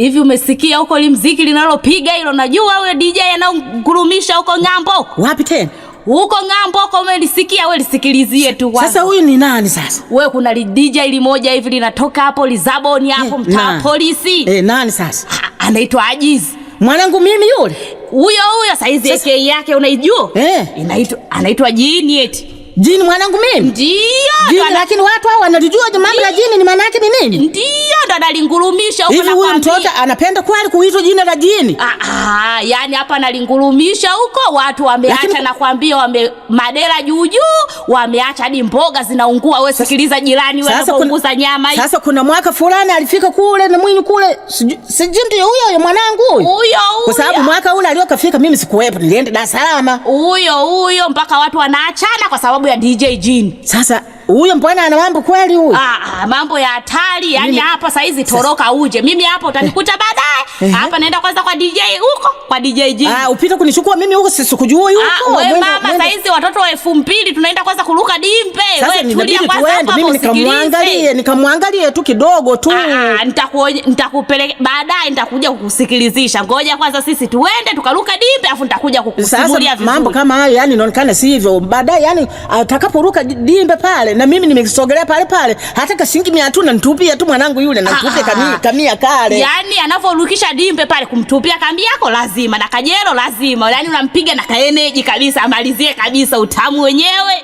Hivi umesikia huko limziki linalopiga hilo? Najua wewe DJ anaongurumisha huko ng'ambo. Wapi tena? Huko ng'ambo huko umelisikia, wewe lisikilizie tu kwanza. Sasa huyu ni nani sasa? Wewe kuna DJ limoja hivi linatoka hapo Lisaboni hapo mtaa polisi. Nani sasa? Anaitwa Ajiz. Mwanangu mimi yule. Huyo saizi AK yake unaijua? Anaitwa Jini eti. Jini mwanangu mimi? Ndio. Lakini watu hao wanalijua mambo ya jini ni maana yake ni nini? Ndio, ndo analingurumisha huko. Hivi huyu mtoto anapenda kweli kuitwa jina la jini? Yani hapa analingurumisha huko, watu wameacha na kuambia madera juu wameacha hadi mboga zinaungua. Wewe sikiliza jirani wewe anapounguza nyama hii. Sasa kuna mwaka fulani alifika kule na mwini kule. Sijui ndio huyo mwanangu huyo. Huyo. Kwa sababu mwaka ule aliyokafika mimi sikuwepo, nilienda Dar es Salaam. Huyo mpaka watu wanaachana kwa sababu ya DJ Jini. Sasa huyo mbona ana mambo kweli huyo? Mambo ya hatari. Yani hapa saizi toroka uje. Mimi hapa utanikuta baadaye. Hapa naenda kwanza kwa DJ huko, kwa DJ Jini. Upita kunichukua mimi huko sisikujui huko. Wewe mama saizi watoto wa 2000 tunaenda kwanza kuruka dimpe. Wewe tulia kwanza hapa mimi nikamwangalie tu kidogo tu. Nitakupeleka baadaye, nitakuja kukusikilizisha. Ngoja kwanza sisi tuende tukaruka dimpe afu nitakuja kukusimulia vizuri. Mambo kama hayo yani inaonekana si hivyo. Baadaye yani atakaporuka dimpe pale na mimi nimesogelea pale hata kashingi 300 nitupia tu mwanangu yule na nitupia kamia kale. Yani anavorukisha dimpe pale kumtupia kambi yako lazima na kajero lazima. Yani unampiga na ka energy kabisa amalizie kabisa utamu wenyewe.